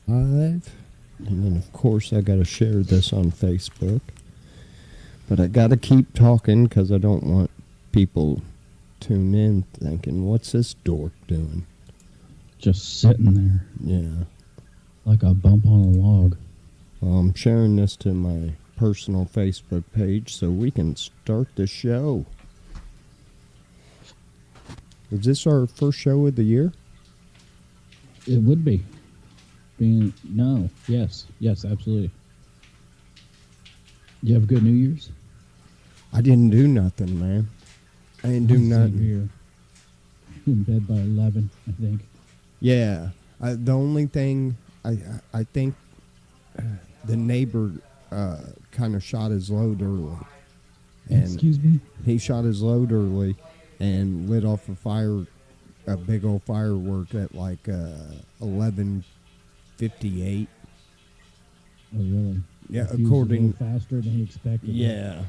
Live. And then, of course, I got to share this on Facebook. But I got to keep talking because I don't want people tune in thinking, what's this dork doing? Just sitting there. Yeah. Like a bump on a log. Well, I'm sharing this to my personal Facebook page so we can start the show. Is this our first show of the year? It would be. Yes, absolutely. You have a good New Year's? I didn't do nothing, man. I didn't do nothing. Here. In bed by 11, I think. Yeah. The only thing, I think the neighbor kind of shot his load early. And excuse me? He shot his load early and lit off a big old firework at like 11:58. Oh, really? Yeah, He according was a little faster than he expected. Yeah.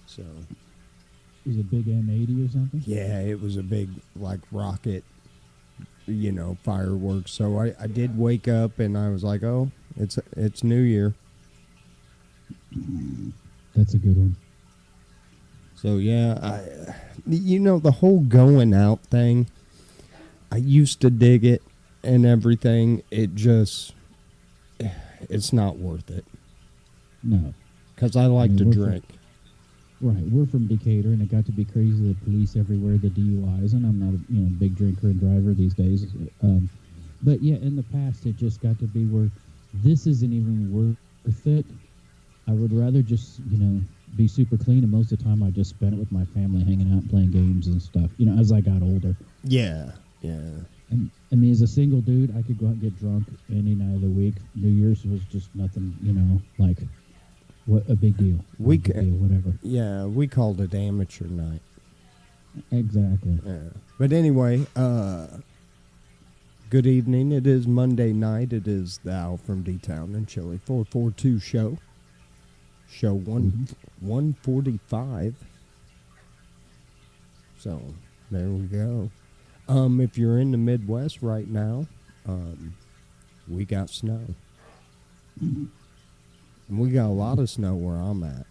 So. It was a big M80 or something? Yeah, it was a big like rocket, fireworks. So I did wake up and I was like, oh, it's New Year. That's a good one. So yeah, the whole going out thing, I used to dig it and everything. It's not worth it. No. Because I like to drink. We're from Decatur, and it got to be crazy. The police everywhere, the DUIs, and I'm not a big drinker and driver these days. But yeah, in the past, it just got to be where this isn't even worth it. I would rather just, be super clean, and most of the time I just spent it with my family hanging out, playing games and stuff, as I got older. Yeah. And I mean, as a single dude, I could go out and get drunk any night of the week. New Year's was just nothing, like... What a big deal. Whatever. Yeah, we called it amateur night. Exactly. Yeah. But anyway, good evening. It is Monday night. It is the AlfromDtown&Chili442 Show. Show 145. So, there we go. If you're in the Midwest right now, we got snow. We got a lot of snow where I'm at.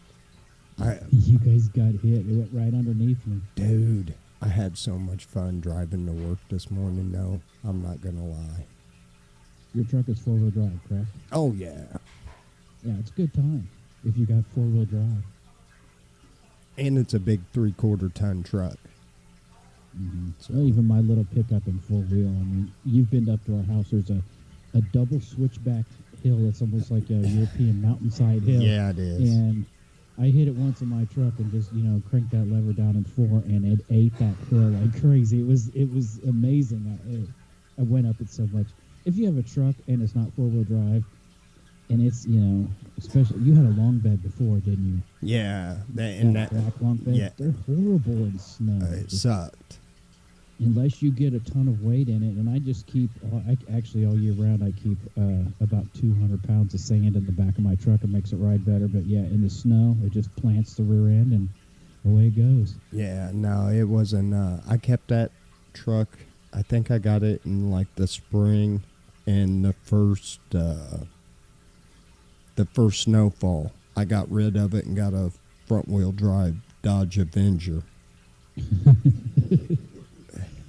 You guys got hit. It went right underneath me. Dude, I had so much fun driving to work this morning. No, I'm not going to lie. Your truck is four-wheel drive, correct? Oh, yeah. Yeah, it's a good time if you got four-wheel drive. And it's a big 3/4 ton truck. Mm-hmm. So even my little pickup in full wheel. I mean, you've been up to our house. There's a double switchback hill that's almost like a European mountainside hill. Yeah, it is. And I hit it once in my truck and just cranked that lever down in 4, and it ate that hill like crazy. It was amazing. I went up it so much. If you have a truck and it's not 4-wheel drive, and it's especially you had a long bed before, didn't you? Yeah, that long bed. Yeah, they're horrible in snow. It sucked. Unless you get a ton of weight in it, and I just keep, actually all year round, I keep about 200 pounds of sand in the back of my truck. It makes it ride better, but yeah, in the snow, it just plants the rear end, and away it goes. Yeah, no, it wasn't, I kept that truck, I think I got it in like the spring and the first snowfall. I got rid of it and got a front-wheel drive Dodge Avenger.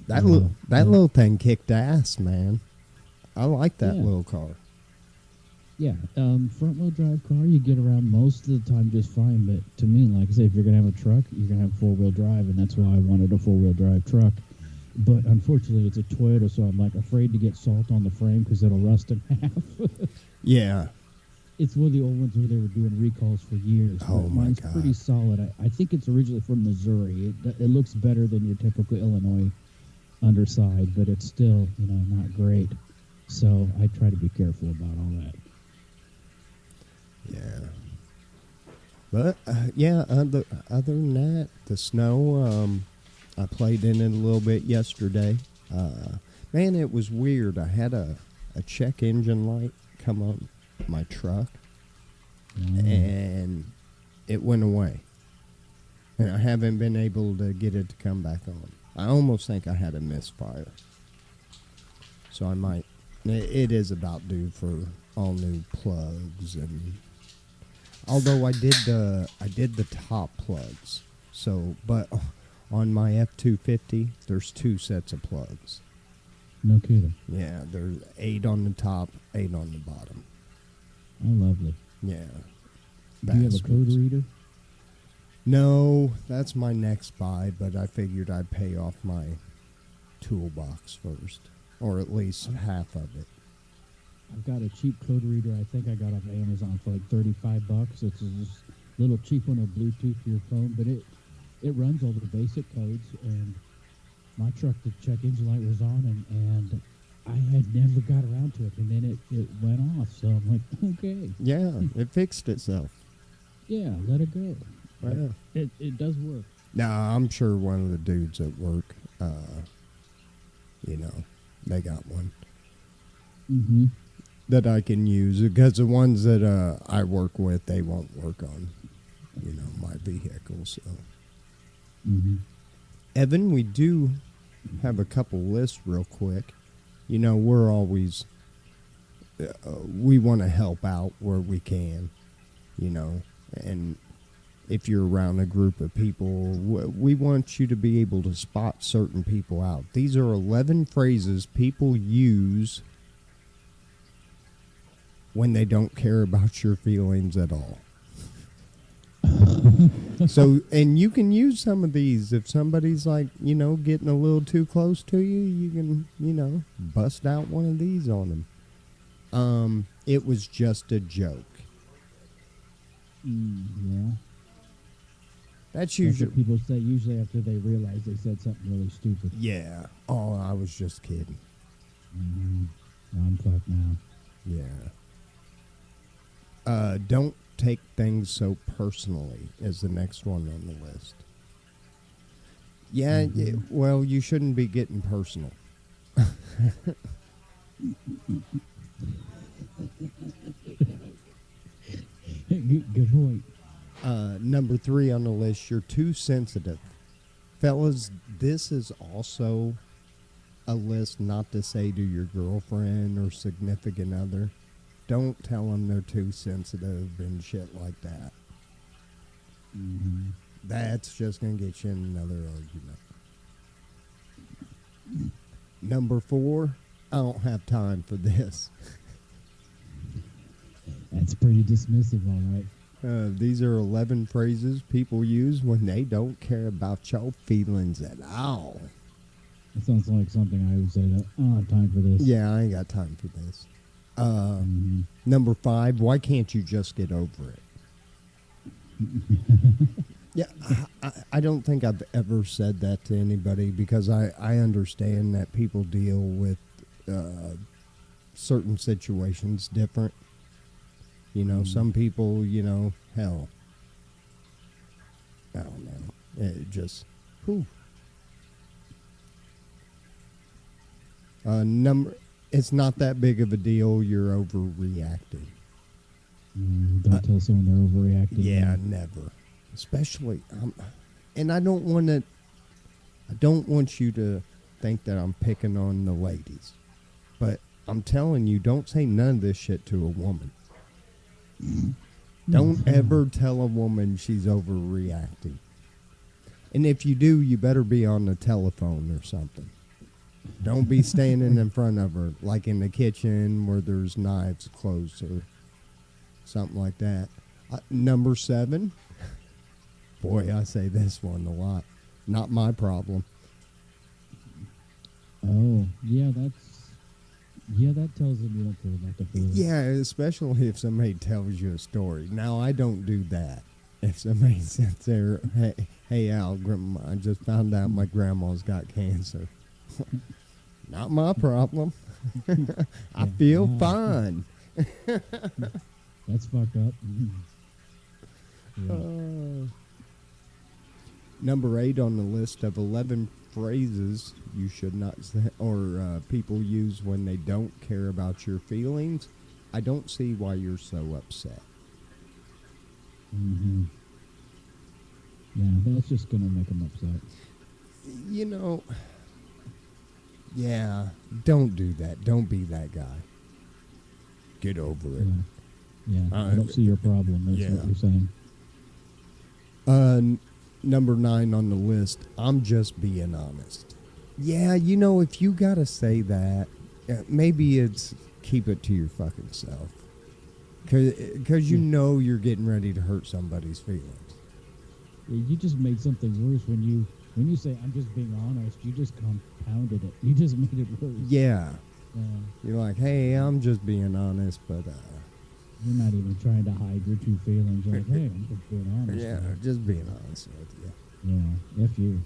That little thing kicked ass, man. I like that little car. Yeah, front-wheel drive car, you get around most of the time just fine. But to me, like I say, if you're going to have a truck, you're going to have four-wheel drive, and that's why I wanted a four-wheel drive truck. But unfortunately, it's a Toyota, so I'm like afraid to get salt on the frame because it'll rust in half. Yeah. It's one of the old ones where they were doing recalls for years. Oh, my mine's God. Pretty solid. I think it's originally from Missouri. It looks better than your typical Illinois underside, but it's still, not great. So I try to be careful about all that. Yeah. But, other than that, the snow, I played in it a little bit yesterday. Man, it was weird. I had a check engine light come on my truck, and it went away. And I haven't been able to get it to come back on. I almost think I had a misfire. So I might It is about due for all new plugs, and although I did the top plugs. So, but on my F-250, there's 2 sets of plugs. No kidding. Yeah, there's 8 on the top, 8 on the bottom. Oh, lovely. Yeah. Do you have a code reader? No, that's my next buy, but I figured I'd pay off my toolbox first, or at least half of it. I've got a cheap code reader I think I got off Amazon for like $35. It's just a little cheap one with Bluetooth to your phone, but it runs all the basic codes, and my truck, the check engine light was on, and I had never got around to it, and then it went off, so I'm like, okay. Yeah, it fixed itself. Yeah, let it go. Yeah. It does work. Now, I'm sure one of the dudes at work, they got one. Mm-hmm. That I can use, because the ones that I work with, they won't work on, my vehicle. So, Evan, we do have a couple lists real quick. We're always we want to help out where we can, and if you're around a group of people, we want you to be able to spot certain people out. These are 11 phrases people use when they don't care about your feelings at all. So, and you can use some of these. If somebody's like, getting a little too close to you, you can, bust out one of these on them. It was just a joke. Yeah. That's What usually people say usually after they realize they said something really stupid. Yeah. Oh, I was just kidding. I'm fucked now. Yeah. Don't take things so personally is the next one on the list. Yeah, well, you shouldn't be getting personal. Good point. Number 3 on the list, you're too sensitive. Fellas, this is also a list not to say to your girlfriend or significant other. Don't tell them they're too sensitive and shit like that. That's just going to get you in another argument. Number 4, I don't have time for this. That's pretty dismissive, all right. These are 11 phrases people use when they don't care about your feelings at all. It sounds like something I would say that, I don't have time for this. Yeah, I ain't got time for this. Number 5, why can't you just get over it? Yeah, I don't think I've ever said that to anybody, because I understand that people deal with certain situations different. Some people, hell, I don't know. It just, whew. It's not that big of a deal. You're overreacting. Don't tell someone they're overreacting. Yeah, never. Especially, and I don't want you to think that I'm picking on the ladies, but I'm telling you, don't say none of this shit to a woman. Don't ever tell a woman she's overreacting. And if you do, you better be on the telephone or something. Don't be standing in front of her, like in the kitchen where there's knives close or something like that. Number 7. Boy, I say this one a lot. Not my problem. Oh, yeah, that tells them you don't care about the feelings. Yeah, especially if somebody tells you a story. Now, I don't do that. If somebody sits there, hey Al, Grandma, I just found out my grandma's got cancer. Not my problem. I feel fine. That's fucked up. Yeah. Number 8 on the list of 11 phrases you should not say, or people use when they don't care about your feelings. I don't see why you're so upset. Yeah, that's just going to make them upset. Yeah, don't do that. Don't be that guy. Get over it. Yeah, I don't see your problem. That's yeah. what you're saying. Number 9 on the list, I'm just being honest. Yeah, you know, if you gotta say that, maybe it's keep it to your fucking self. Because you know you're getting ready to hurt somebody's feelings. Yeah, you just made something worse when you say I'm just being honest. You just compounded it. You just made it worse. Yeah. You're like, hey, I'm just being honest, but you're not even trying to hide your true feelings. You're like, hey, I'm just being honest. Yeah, just being honest with you. Yeah, F you.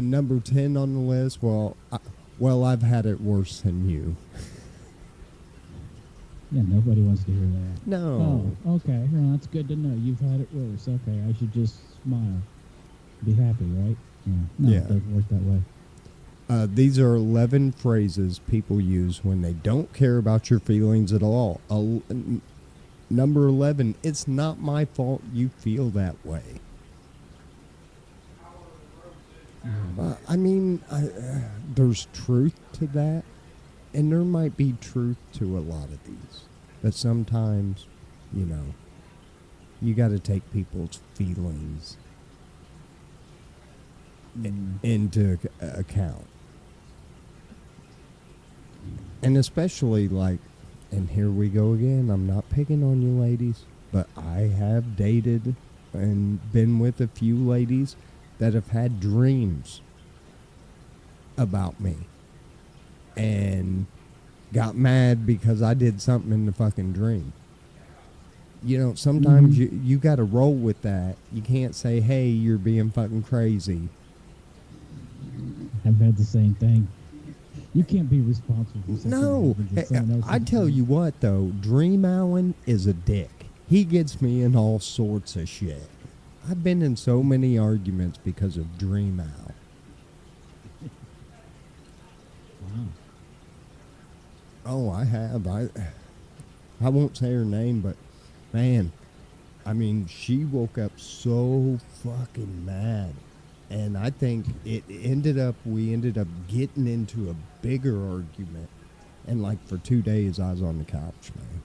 Number 10 on the list, well, I've had it worse than you. Yeah, nobody wants to hear that. No. Oh, okay. Well, that's good to know. You've had it worse. Okay, I should just smile. Be happy, right? Yeah. No, it doesn't work that way. These are 11 phrases people use when they don't care about your feelings at all. Number 11, it's not my fault you feel that way. I mean, there's truth to that, and there might be truth to a lot of these. But sometimes, you know, you got to take people's feelings into account. And especially, like, and here we go again, I'm not picking on you ladies, but I have dated and been with a few ladies that have had dreams about me and got mad because I did something in the fucking dream. You know, sometimes you got to roll with that. You can't say, hey, you're being fucking crazy. I've had the same thing. You can't be responsible for something. No, I tell you what, though, Dream Allen is a dick. He gets me in all sorts of shit. I've been in so many arguments because of Dream Al. Wow. Oh, I have. I won't say her name, but man, I mean, she woke up so fucking mad. And I think we ended up getting into a bigger argument. And like for 2 days, I was on the couch, man.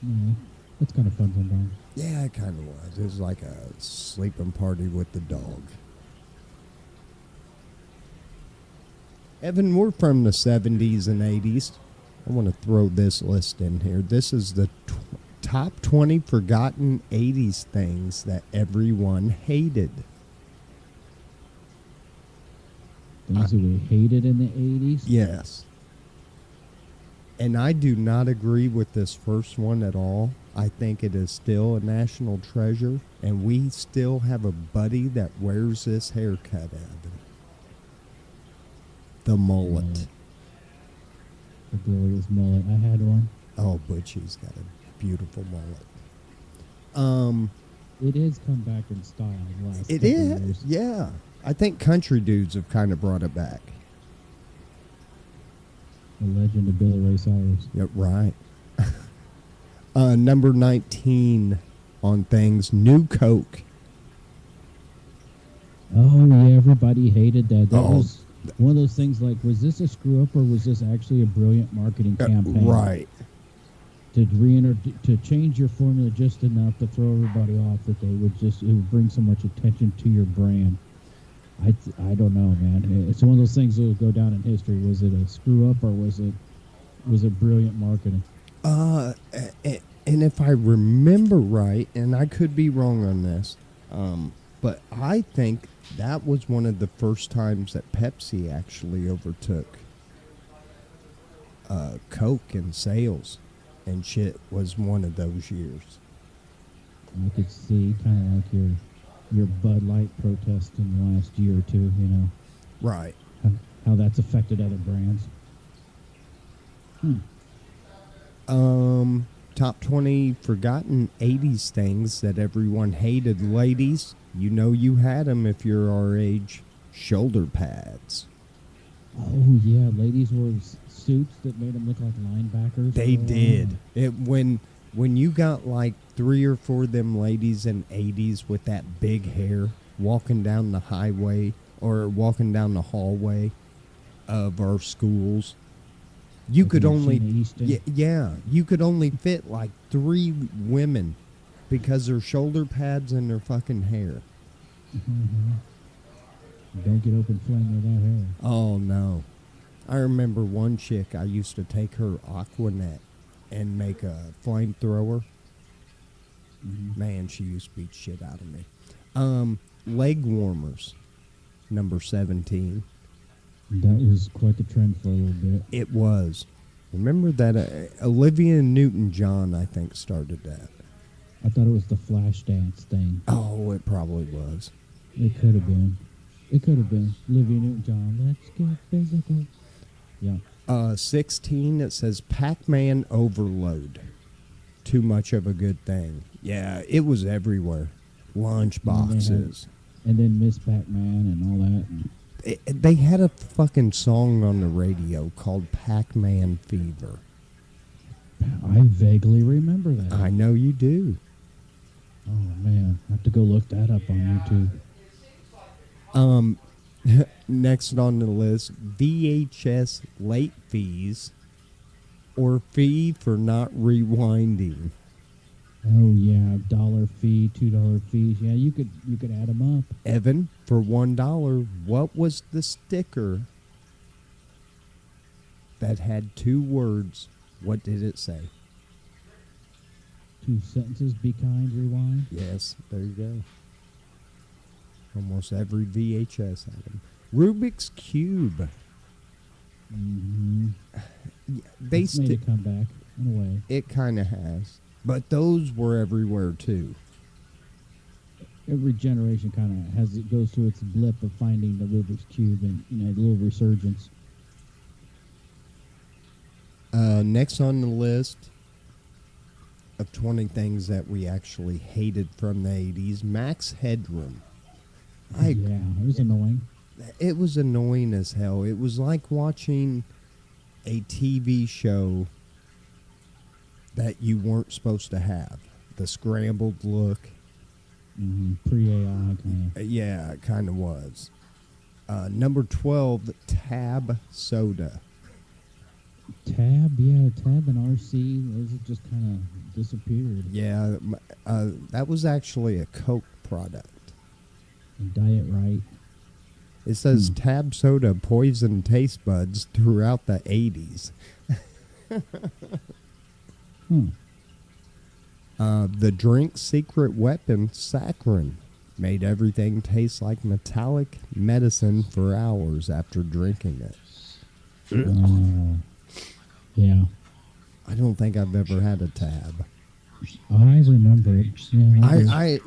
Yeah, that's kind of fun sometimes. Yeah, it kind of was. It was like a sleeping party with the dog. Evan, we're from the 70s and 80s. I want to throw this list in here. This is the top 20 forgotten 80s things that everyone hated. Things that we hated in the 80s? Yes. And I do not agree with this first one at all. I think it is still a national treasure, and we still have a buddy that wears this haircut, Evan. The mullet. The glorious mullet. I had one. Oh, Butchie's got a beautiful mullet. It has come back in style in the last It couple is, years. yeah. I think country dudes have kind of brought it back. The legend of Billy Ray Cyrus. Yep, right. Number 19 on things, New Coke. Oh, yeah, everybody hated that. That was one of those things like, was this a screw-up or was this actually a brilliant marketing campaign? Right. To change your formula just enough to throw everybody off that it would bring so much attention to your brand. I don't know, man. It's one of those things that will go down in history. Was it a screw up or was it brilliant marketing? And if I remember right, and I could be wrong on this, but I think that was one of the first times that Pepsi actually overtook Coke in sales, and shit was one of those years. I could see kind of like your Bud Light protest in the last year or two, you know. Right. How that's affected other brands. Top 20 forgotten 80s things that everyone hated. Ladies, you know you had them if you're our age. Shoulder pads. Oh, yeah. Ladies wore suits that made them look like linebackers. They did. When you got like 3 or 4 of them ladies in 80s with that big hair walking down the highway or walking down the hallway of our schools. You Like could in only, Sheena Easton? yeah, you could only fit like 3 women because their shoulder pads and their fucking hair. Mm-hmm. Don't get open flame with that hair. Oh no. I remember one chick, I used to take her Aquanet and make a flamethrower. Mm-hmm. Man, she used to beat shit out of me. Leg warmers, number 17. That was quite the trend for a little bit. It was. Remember that Olivia Newton-John, I think, started that. I thought it was the flash dance thing. Oh, it probably was. It could have been. It could have been. Olivia Newton-John, let's get physical. Yeah. 16, it says Pac-Man Overload. Too much of a good thing. Yeah, it was everywhere. Lunch boxes. And then Miss Pac-Man and all that. And They had a fucking song on the radio called Pac-Man Fever. I vaguely remember that. I know you do. Oh, man. I have to go look that up on YouTube. Next on the list, VHS late fees or fee for not rewinding. Oh, yeah. $1 fee, $2 fees. Yeah, you could add them up. Evan, for $1, what was the sticker that had 2 words? What did it say? 2 sentences, be kind, rewind. Yes, there you go. Almost every VHS had them. Rubik's Cube. Mm-hmm. They It's made a comeback, in a way. It kind of has. But those were everywhere, too. Every generation kind of has it goes through its blip of finding the Rubik's Cube and, a little resurgence. Next on the list of 20 things that we actually hated from the 80s, Max Headroom. Yeah, it was annoying. It was annoying as hell. It was like watching a TV show that you weren't supposed to have. The scrambled look. Mm-hmm. Pre-AI kind of. Yeah, it kind of was. Number 12, Tab Soda. Tab and RC, those have just kind of disappeared. Yeah, that was actually a Coke product. And Diet Right. It says Tab Soda poisoned taste buds throughout the 80s. The drink secret weapon, saccharin, made everything taste like metallic medicine for hours after drinking it. Yeah. I don't think I've ever had a Tab. I remember it.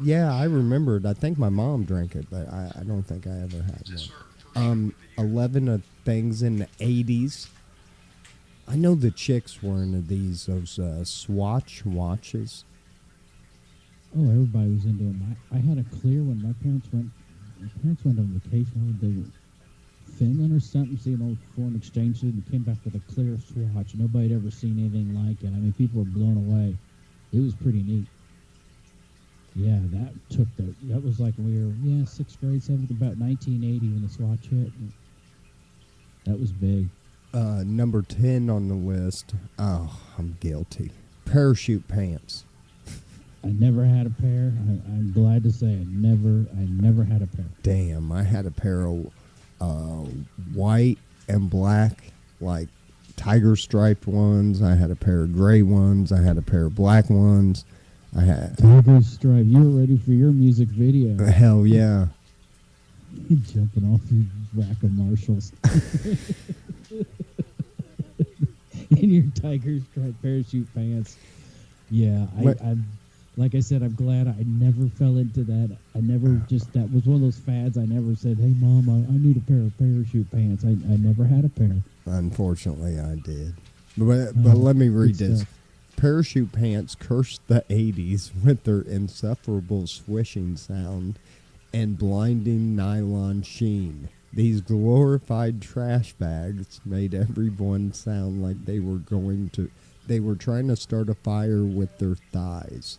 Yeah, I remember it. I think my mom drank it, but I don't think I ever had one. 11 of things in the 80s. I know the chicks were into those Swatch watches. Oh, everybody was into them. I had a clear one. My parents went on vacation. They were Finland or something, see an old foreign exchange student, came back with a clear Swatch. Nobody had ever seen anything like it. I mean, people were blown away. It was pretty neat. Yeah, that was like we were, 6th grade, 7th, about 1980 when the Swatch hit. That was big. Number 10 on the list. Oh, I'm guilty. Parachute pants. I never had a pair. I'm glad to say I never had a pair. Damn, I had a pair of white and black, like tiger striped ones. I had a pair of gray ones. I had a pair of black ones. I had tiger stripe. You were ready for your music video. Hell yeah. Jumping off your rack of Marshalls. In your tiger stripe parachute pants. Yeah, I'm like I said, I'm glad I never fell into that. That was one of those fads. I never said, hey, Mom, I need a pair of parachute pants. I never had a pair. Unfortunately, I did. But let me read this. Stuff. Parachute pants cursed the 80s with their insufferable swishing sound and blinding nylon sheen. These glorified trash bags made everyone sound like they were trying to start a fire with their thighs.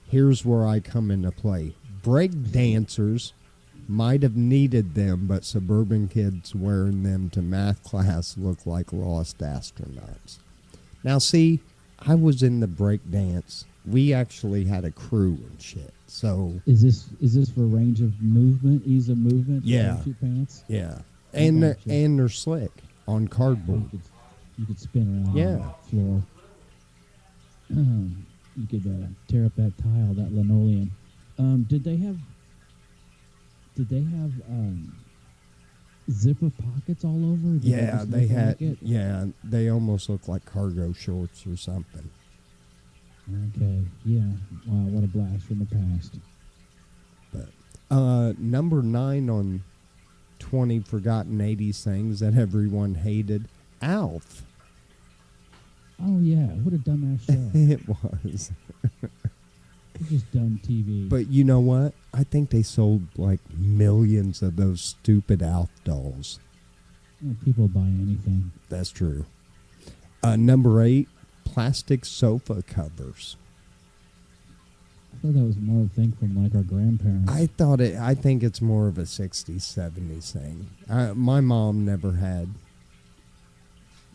Here's where I come into play. Break dancers Might have needed them, but suburban kids wearing them to math class look like lost astronauts. Now, see, I was in the break dance. We actually had a crew and shit. So Is this for range of movement, ease of movement? Yeah. Parachute pants. yeah, and gotcha. they're slick on cardboard. You could spin around Yeah. on the floor. You could tear up that tile, that linoleum. Did they have zipper pockets all over? Did Yeah, just they look had. like it? Yeah, they almost look like cargo shorts or something. Okay. Yeah. Wow. What a blast from the past. Number 9 on 20 forgotten 80s things that everyone hated. Alf. Oh yeah. What a dumbass show. It was. It's just dumb TV. But you know what? I think they sold like millions of those stupid Alf dolls. People buy anything. That's true. Number 8, plastic sofa covers. I thought that was more a thing from like our grandparents. I think it's more of a 60s, 70s thing. My mom never had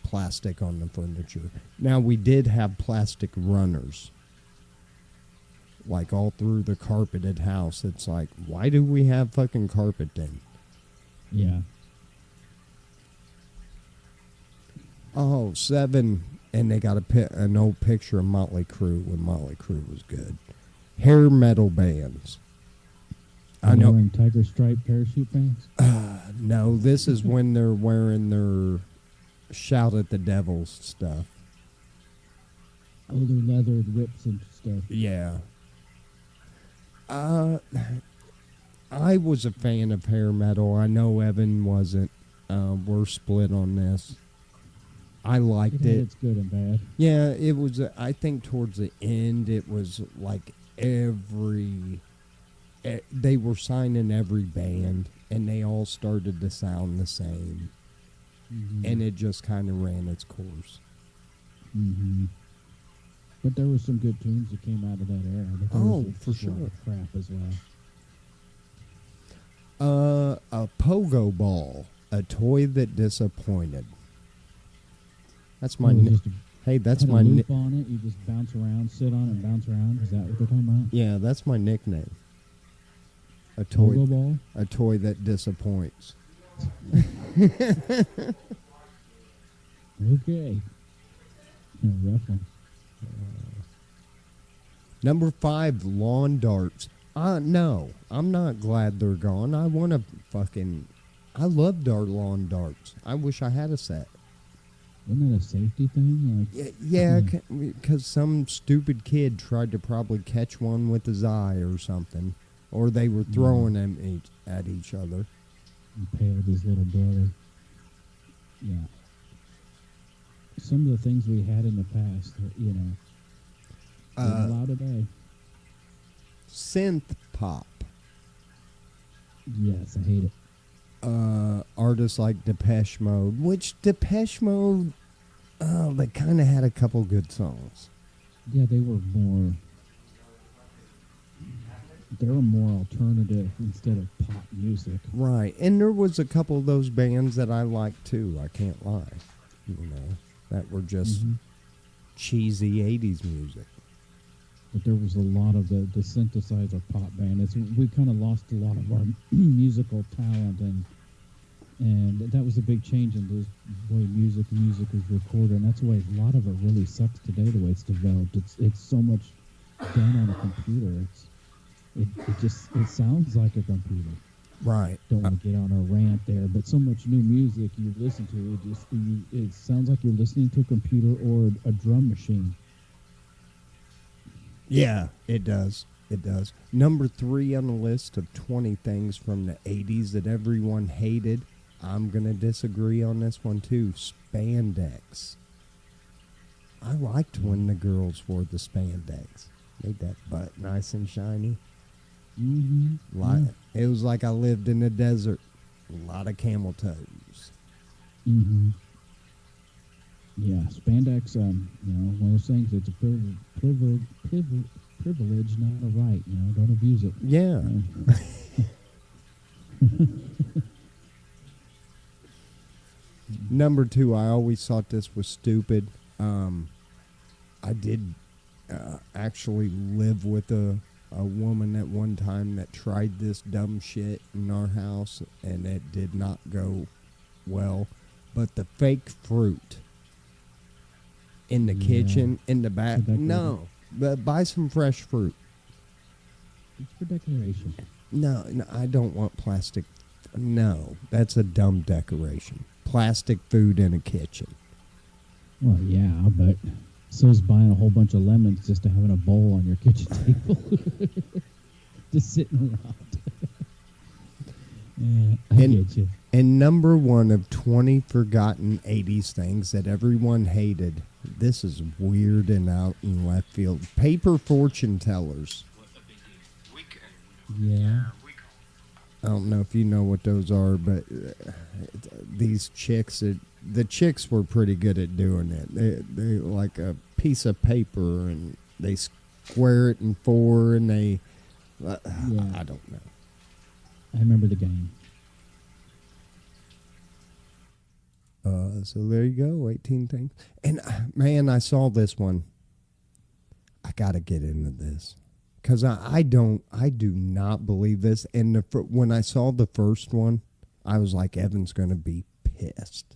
plastic on the furniture. Now, we did have plastic runners. Like all through the carpeted house. It's like, why do we have fucking carpet then? Yeah. Oh, 7, and they got an old picture of Motley Crue when Motley Crue was good. Hair metal bands. I know. Wearing tiger stripe parachute pants. No, this is when they're wearing their shout at the devil stuff. Oh, they're leathered whips and stuff. Yeah. I was a fan of hair metal. I know Evan wasn't. We're split on this. I liked it. It's good and bad. Yeah, it was. I think towards the end, it was like they were signing every band, and they all started to sound the same, and it just kind of ran its course. Mm-hmm. But there were some good tunes that came out of that era. But there was for just a lot sure. of crap as well. A pogo ball, a toy that disappointed. That's my. That's had my. a loop on it. You just bounce around, sit on it, and bounce around. Is that what they're talking about? Yeah, that's my nickname. A toy. Pogo ball. A toy that disappoints. Okay. Rough one. Number 5, lawn darts. No, I'm not glad they're gone. I want to I love lawn darts. I wish I had a set. Wasn't that a safety thing? Yeah, because some stupid kid tried to probably catch one with his eye or something. Or they were throwing them at each other. Impaled his little brother. Yeah. Some of the things we had in the past, not allowed today. Synth pop. Yes, I hate it. Artists like Depeche Mode, which Depeche Mode, they kind of had a couple good songs. Yeah, they were more alternative instead of pop music. Right, and there was a couple of those bands that I liked too, I can't lie. That were just cheesy 80s music. But there was a lot of the synthesizer pop band. We kind of lost a lot of our musical talent, and that was a big change in the way music is recorded. And that's why a lot of it really sucks today, the way it's developed. It's so much done on a computer. It sounds like a computer. Right. Don't want to get on a rant there, but so much new music you listen to, it sounds like you're listening to a computer or a drum machine. Yeah, it does. It does. Number 3 on the list of 20 things from the 80s that everyone hated. I'm going to disagree on this one too. Spandex. I liked when the girls wore the spandex. Made that butt nice and shiny. Mm-hmm. It was like I lived in the desert. A lot of camel toes. Mm-hmm. Yeah, spandex. One of those things. It's a privilege, not a right. Don't abuse it. Yeah. Number 2, I always thought this was stupid. I did actually live with a woman at one time that tried this dumb shit in our house, and it did not go well. But the fake fruit in the kitchen, in the back, no. But buy some fresh fruit. It's for decoration. No, I don't want plastic. No, that's a dumb decoration. Plastic food in a kitchen. Well, yeah, but so is buying a whole bunch of lemons just to have in a bowl on your kitchen table. Just sitting around. Yeah, I get you. And number 1 of 20 forgotten 80s things that everyone hated. This is weird and out in left field. Paper fortune tellers. Yeah. I don't know if you know what those are, but these chicks, the chicks were pretty good at doing it. They like a piece of paper, and they square it in 4, and they, I don't know. I remember the game. So there you go, 18 things. And man, I saw this one. I got to get into this. Because I do not believe this. And when I saw the first one, I was like, Evan's going to be pissed.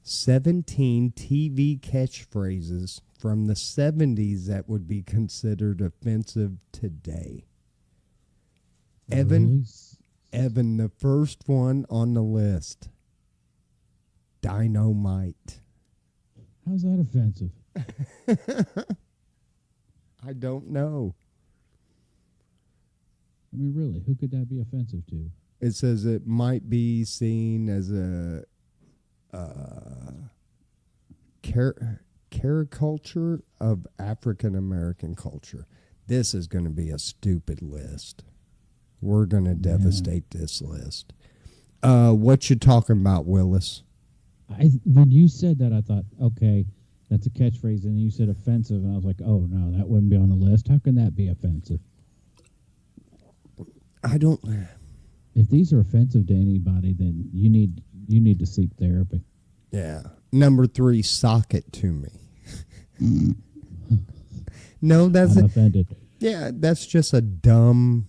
17 TV catchphrases from the 70s that would be considered offensive today. Evan, the first one on the list. Dynamite. How's that offensive? I don't know. I mean, really, who could that be offensive to? It says it might be seen as a caricature of African American culture. This is going to be a stupid list. We're going to devastate this list. What you talking about, Willis? When you said that, I thought, okay, that's a catchphrase, and then you said offensive, and I was like, oh, no, that wouldn't be on the list. How can that be offensive? I don't... If these are offensive to anybody, then you need to seek therapy. Yeah. Number 3, sock it to me. No, that's... I'm offended. Yeah, that's just a dumb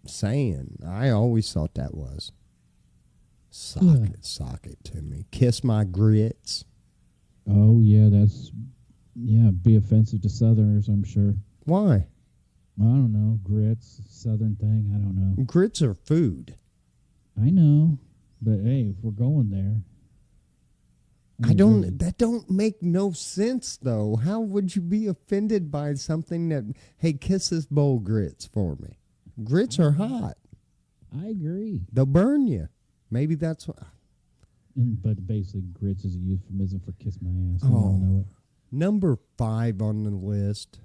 saying. I always thought that was. Sock it to me. Kiss my grits. Oh, yeah, be offensive to Southerners, I'm sure. Why? I don't know. Grits, Southern thing, I don't know. Grits are food. I know, but hey, if we're going there. That don't make no sense, though. How would you be offended by something that, hey, kiss this bowl of grits for me? Grits are hot. I agree. They'll burn you. Maybe that's what. But basically, grits is a euphemism for kiss my ass. I don't know it. Number 5 on the list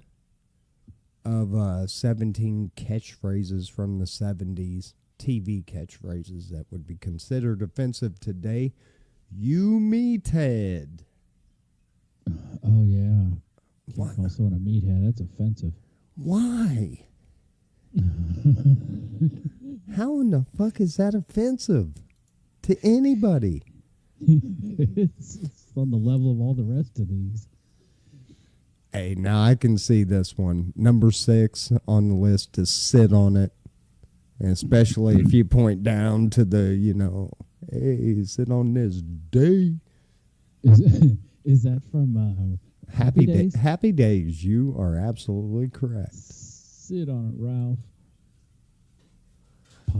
of 17 catchphrases from the 70s, TV catchphrases that would be considered offensive today. You meathead. Oh, yeah. What? Call someone a meathead. That's offensive. Why? How in the fuck is that offensive to anybody? It's on the level of all the rest of these. Hey, now I can see this one. Number 6 on the list is sit on it. And especially if you point down to the, hey, sit on this day. Is that from Happy Days? Happy Days. You are absolutely correct. Sit on it, Ralph.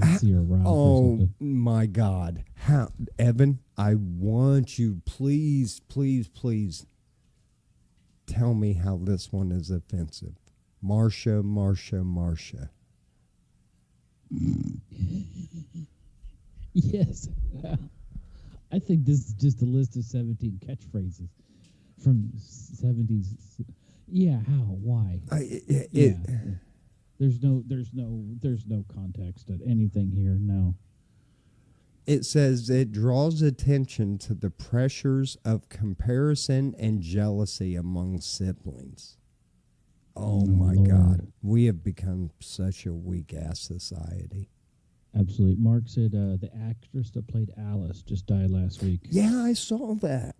Posse or Ralph or something. My God. Evan, I want you, please, please, please, tell me how this one is offensive. Marsha. Yes. I think this is just a list of 17 catchphrases from 70s. Yeah, how? Why? There's no context to anything here. No. It says it draws attention to the pressures of comparison and jealousy among siblings. Oh, my Lord. God. We have become such a weak-ass society. Absolutely. Mark said the actress that played Alice just died last week. Yeah, I saw that.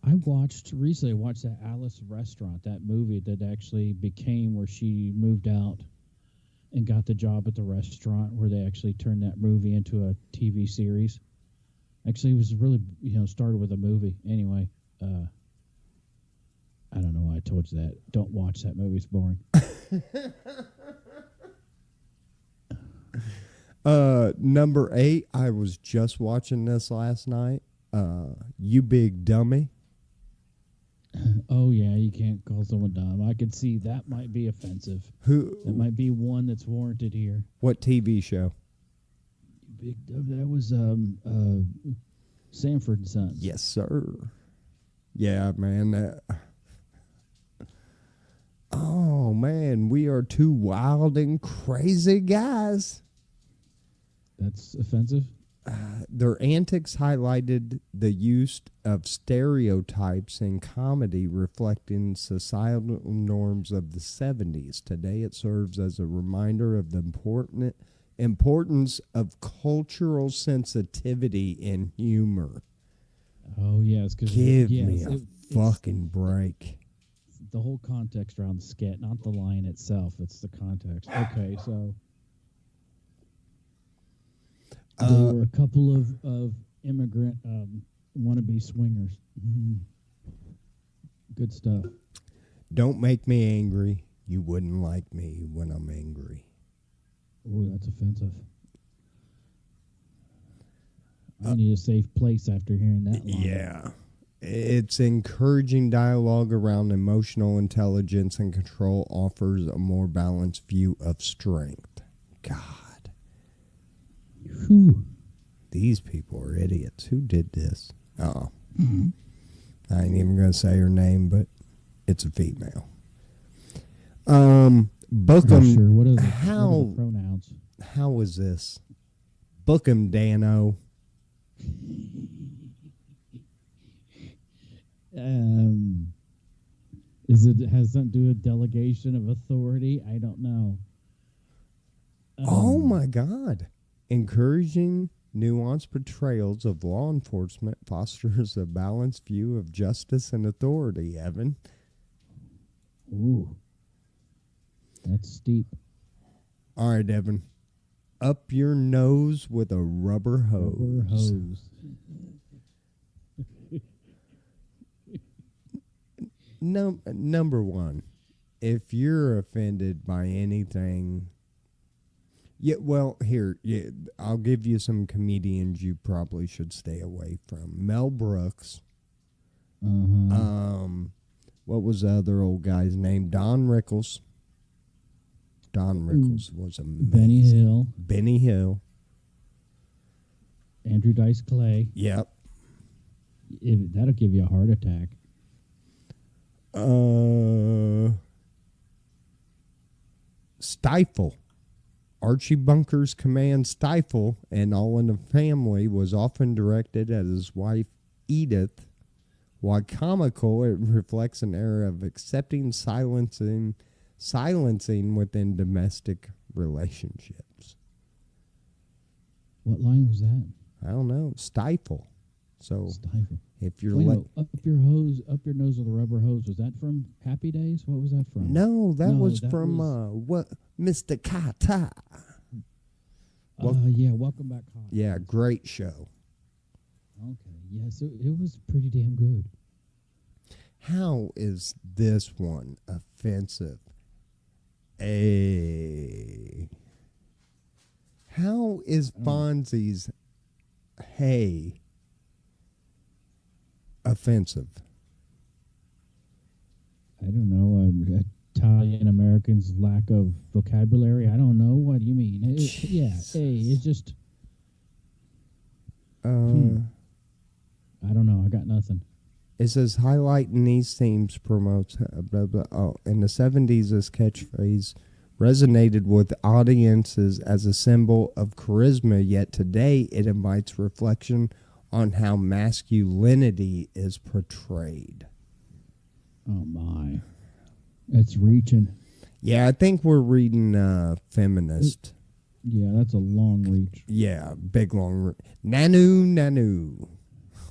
I recently watched that Alice Restaurant, that movie that actually became where she moved out and got the job at the restaurant, where they actually turned that movie into a TV series. Actually, it was really, started with a movie. Anyway, I don't know why I told you that. Don't watch that movie. It's boring. Number 8, I was just watching this last night. You Big Dummy. Oh, yeah, you can't call someone dumb. I could see that might be offensive. That might be one that's warranted here. What TV show? Big dumb. That was Sanford and Sons. Yes, sir. Yeah, man. Oh, man, we are two wild and crazy guys. That's offensive? Their antics highlighted the use of stereotypes in comedy reflecting societal norms of the 70s. Today it serves as a reminder of the importance of cultural sensitivity and humor. Oh, yes. Give me a fucking break. The whole context around the skit, not the line itself. It's the context. Okay, so... there were a couple of immigrant wannabe swingers. Mm-hmm. Good stuff. Don't make me angry. You wouldn't like me when I'm angry. Oh, that's offensive. I need a safe place after hearing that line. Yeah. It's encouraging dialogue around emotional intelligence and control, offers a more balanced view of strength. God. Whew. These people are idiots. Who did this? Oh. Mm-hmm. I ain't even going to say her name, but it's a female. Bookham. Sure. What are the pronouns? How is this? Bookham Dano. Has something to do with delegation of authority? I don't know. Oh my God. Encouraging nuanced portrayals of law enforcement fosters a balanced view of justice and authority, Evan. Ooh. That's steep. All right, Evan. Up your nose with a rubber hose. Rubber hose. Number 1, if you're offended by anything... Yeah, well, here, I'll give you some comedians you probably should stay away from. Mel Brooks. Uh-huh. What was the other old guy's name? Don Rickles. Don Rickles was amazing. Benny Hill. Andrew Dice Clay. Yep. That'll give you a heart attack. Stifle. Archie Bunker's command Stifle and All in the Family was often directed at his wife Edith. While comical, it reflects an era of accepting silencing within domestic relationships. What line was that? I don't know. Stifle. So Stifle. If you're up your nose with a rubber hose. Was that from Happy Days? What was that from? No, that was from what Mr. Kata. Yeah, Welcome Back Home. Yeah, great show. Okay, yeah, so it was pretty damn good. How is this one offensive? How is Fonzie's hey offensive? I don't know. Italian Americans' lack of vocabulary. I don't know. What do you mean? Hey, it's just. I don't know. I got nothing. It says highlighting these themes promotes blah blah. Oh, in the 70s, this catchphrase resonated with audiences as a symbol of charisma. Yet today, it invites reflection on how masculinity is portrayed. Oh my! That's reaching. Yeah, I think we're reading Feminist. Yeah, that's a long reach. Yeah, big long. Nanu.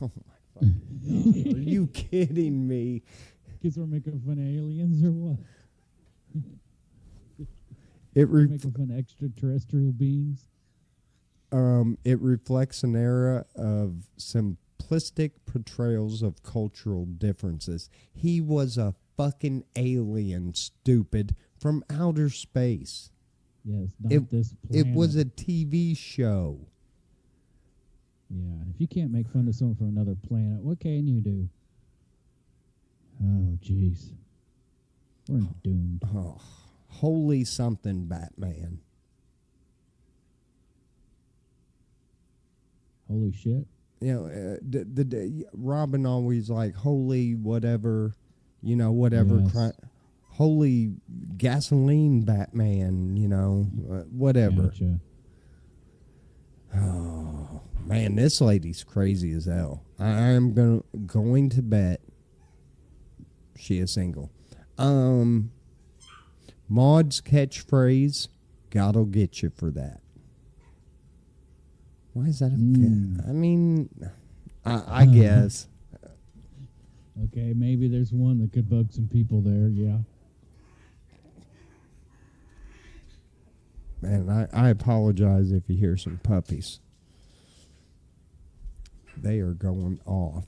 Oh my fucking god! Are you kidding me? Kids are making fun of aliens or what? It Making fun of extraterrestrial beings. it reflects an era of simplistic portrayals of cultural differences. He was a fucking alien, stupid, from outer space. Yes, not this planet. It was a TV show. Yeah, if you can't make fun of someone from another planet, what can you do? Oh, jeez. We're doomed. Oh, holy something, Batman. Holy shit. You know, Robin always like, holy whatever, you know, whatever. Yes. Holy gasoline, Batman, you know, whatever. Gotcha. Oh, man, this lady's crazy as hell. I'm going to bet she is single. Maud's catchphrase, God'll get you for that. Why is that a I mean, I guess. Okay, maybe there's one that could bug some people there, yeah. Man, I apologize if you hear some puppies. They are going off.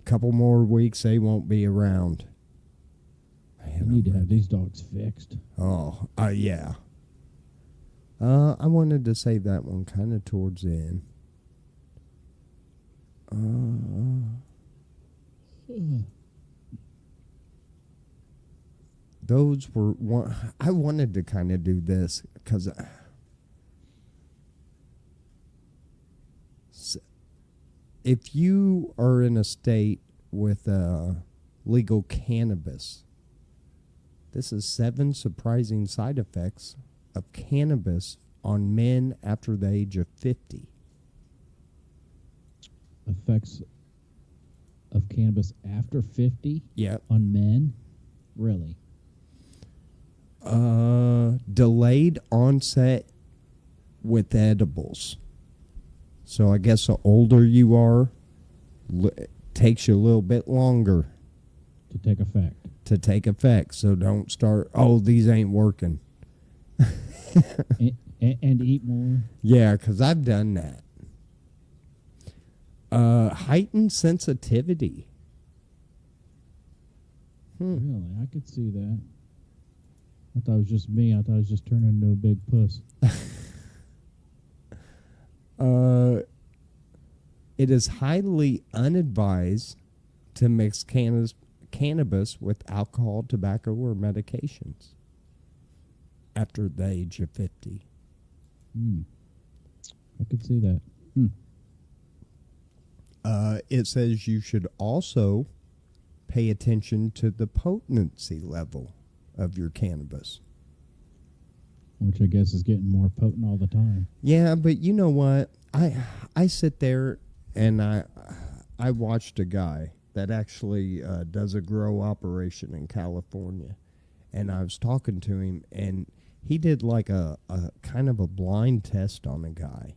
Couple more weeks, they won't be around. Man, We need to have these dogs fixed. Oh, yeah. I wanted to save that one kind of towards the end. Those were one. I wanted to kind of do this because if you are in a state with legal cannabis, this is 7 surprising side effects of cannabis on men after the age of 50. Effects of cannabis after 50 Yep. on men? Really? Delayed onset with edibles. So I guess the older you are, it takes you a little bit longer To take effect. to take effect. So don't start, oh, these ain't working. and eat more? Yeah, because I've done that. Heightened sensitivity. Really? I could see that. I thought it was just me. I thought I was just turning into a big puss. It is highly unadvised to mix cannabis with alcohol, tobacco, or medications after the age of 50. I could see that. It says you should also pay attention to the potency level of your cannabis. Which I guess is getting more potent all the time. Yeah, but you know what? I sit there and I watched a guy that actually does a grow operation in California, and I was talking to him, and he did like a kind of a blind test on a guy,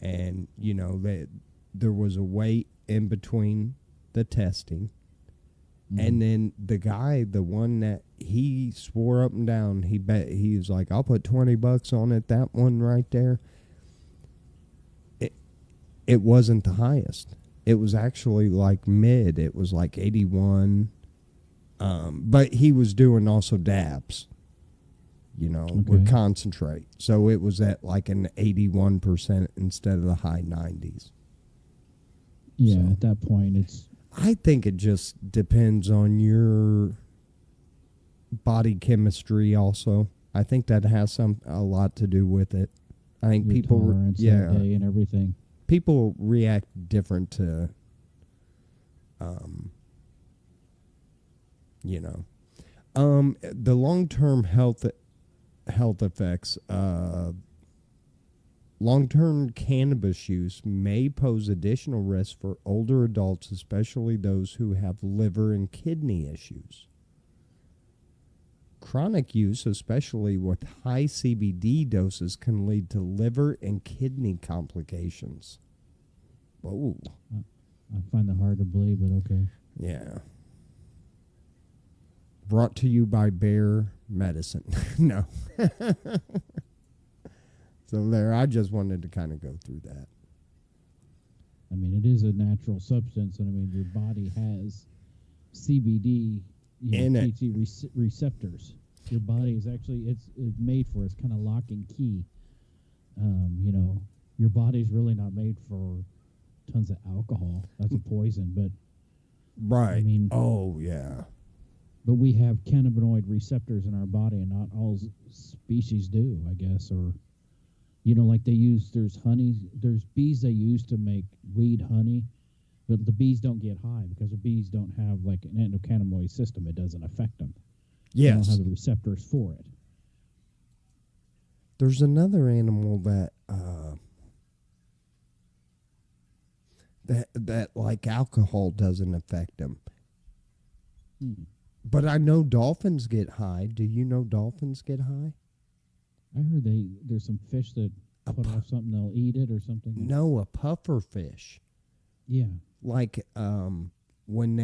and you know that there was a wait in between the testing. And then the guy, the one that he swore up and down, he was like, I'll put $20 on it. That one right there. It wasn't the highest. It was actually like mid. It was like 81. But he was doing also dabs, you know, with concentrate. So it was at like an 81% instead of the high 90s. Yeah, So. at that point it's... I think it just depends on your body chemistry also. I think that has a lot to do with it. I think your people tolerance that day and everything. People react different to you know. The long-term health effects long-term cannabis use may pose additional risks for older adults, especially those who have liver and kidney issues. chronic use, especially with high CBD doses, can lead to liver and kidney complications. Whoa. I find that hard to believe, but okay. Yeah. Brought to you by Bear Medicine. No. So there, I just wanted to kind of go through that. I mean, it is a natural substance, and I mean, your body has CBD In it. THC receptors. Your body is actually it's made for it's kind of lock and key. Your body's really not made for tons of alcohol. That's a poison, but Right. I mean, oh yeah. but we have cannabinoid receptors in our body, and not all species do, I guess. Or like there's bees they use to make weed honey, but the bees don't get high because the bees don't have like an endocannabinoid system. It doesn't affect them. They Yes. don't have the receptors for it. There's another animal that that like alcohol doesn't affect them. But I know dolphins get high. Do you know dolphins get high? I heard there's some fish that put off something, they'll eat it or something. No, a puffer fish. Yeah. Like when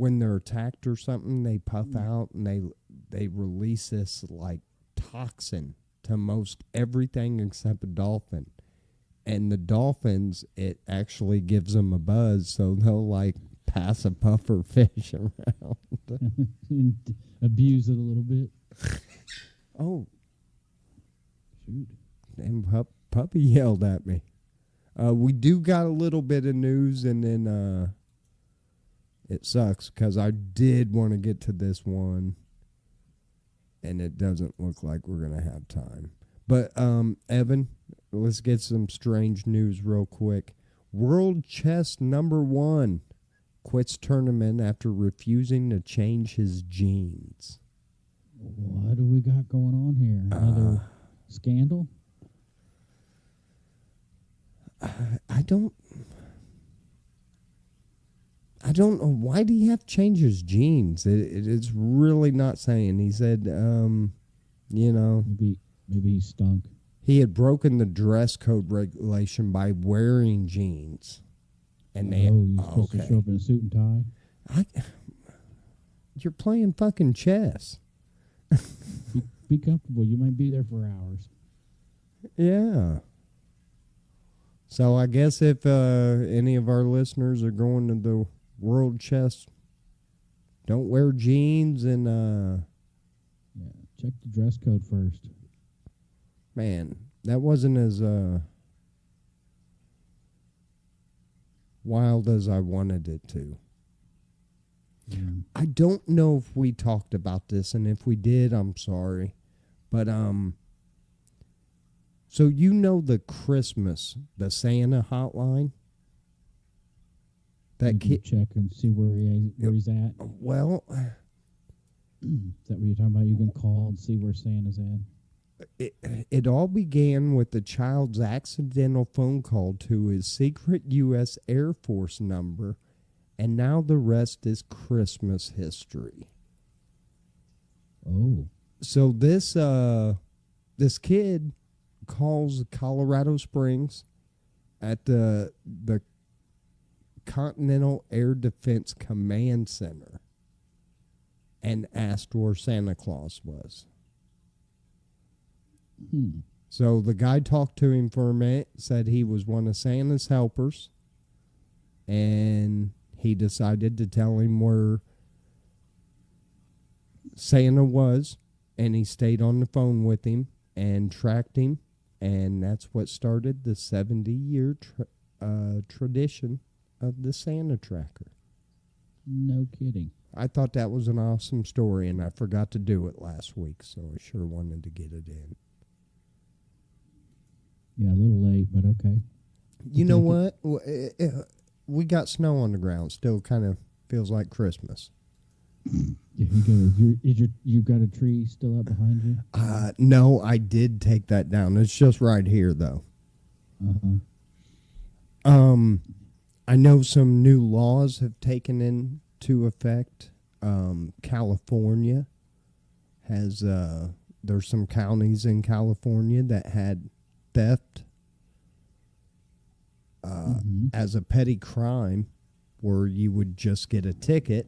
they're attacked or something, they puff out and they release this like toxin to most everything except a dolphin. And the dolphins, it actually gives them a buzz, so they'll like pass a puffer fish around. And abuse it a little bit. Oh, Shoot. damn puppy yelled at me. We do got a little bit of news, and then it sucks because I did want to get to this one, and it doesn't look like we're going to have time. But, Evan, let's get some strange news real quick. World Chess #1 quits tournament after refusing to change his genes. What do we got going on here? Another scandal? I don't know. Why do you have to change his genes? It's really not saying. He said, Maybe he stunk. he had broken the dress code regulation by wearing jeans. And You're supposed to show up in a suit and tie? You're playing fucking chess. Be comfortable. You might be there for hours. Yeah. So I guess if any of our listeners are going to the World Chess, don't wear jeans and Yeah, check the dress code first. man, that wasn't as wild as I wanted it to. Yeah. I don't know if we talked about this, and if we did, I'm sorry. But so the the Santa hotline? That kid check and see where he's at. Well, Is that what you're talking about? You can call and see where Santa's at. it all began with the child's accidental phone call to his secret U.S. Air Force number, and now the rest is Christmas history. Oh. So this kid calls Colorado Springs at the Continental Air Defense Command Center and asked where Santa Claus was. So the guy talked to him for a minute, said he was one of Santa's helpers, and he decided to tell him where Santa was, and he stayed on the phone with him and tracked him, and that's what started the 70-year tradition of the Santa tracker. No kidding. I thought that was an awesome story, and I forgot to do it last week, so I sure wanted to get it in. Yeah, a little late, but okay. You know what? We got snow on the ground. Still kind of feels like Christmas. You got a tree still up behind you? No, I did take that down. It's just right here, though. Uh-huh. I know some new laws have taken into effect California has there's some counties in California that had theft as a petty crime, where you would just get a ticket,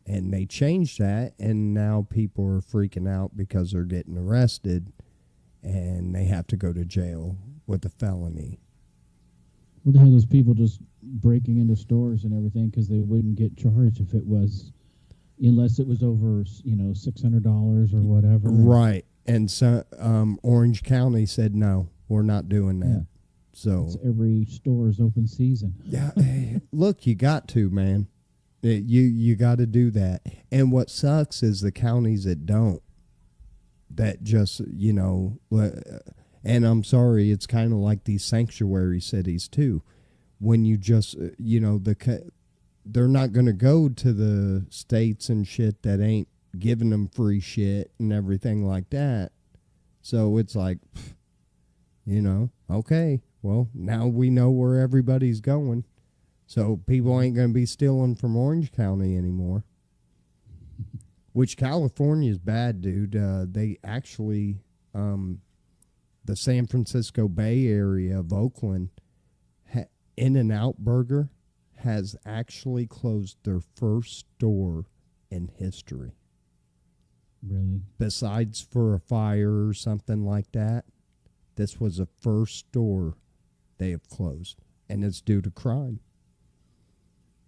and they changed that, and now people are freaking out because they're getting arrested and they have to go to jail with a felony. Well, they had those people just breaking into stores and everything because they wouldn't get charged if it was, unless it was over, $600 or whatever. Right. And so Orange County said, no, we're not doing that. Yeah. So it's every store's open season. Yeah, look, you got to, man. You got to do that. And what sucks is the counties that don't. That just, and I'm sorry, it's kind of like these sanctuary cities too. When you just, they're not going to go to the states and shit that ain't giving them free shit and everything like that. So it's like, okay, well, now we know where everybody's going. So people ain't going to be stealing from Orange County anymore. Which California is bad, dude. They actually, the San Francisco Bay Area of Oakland, In-N-Out Burger has actually closed their first store in history. Really? Besides for a fire or something like that, this was the first store they have closed, and it's due to crime.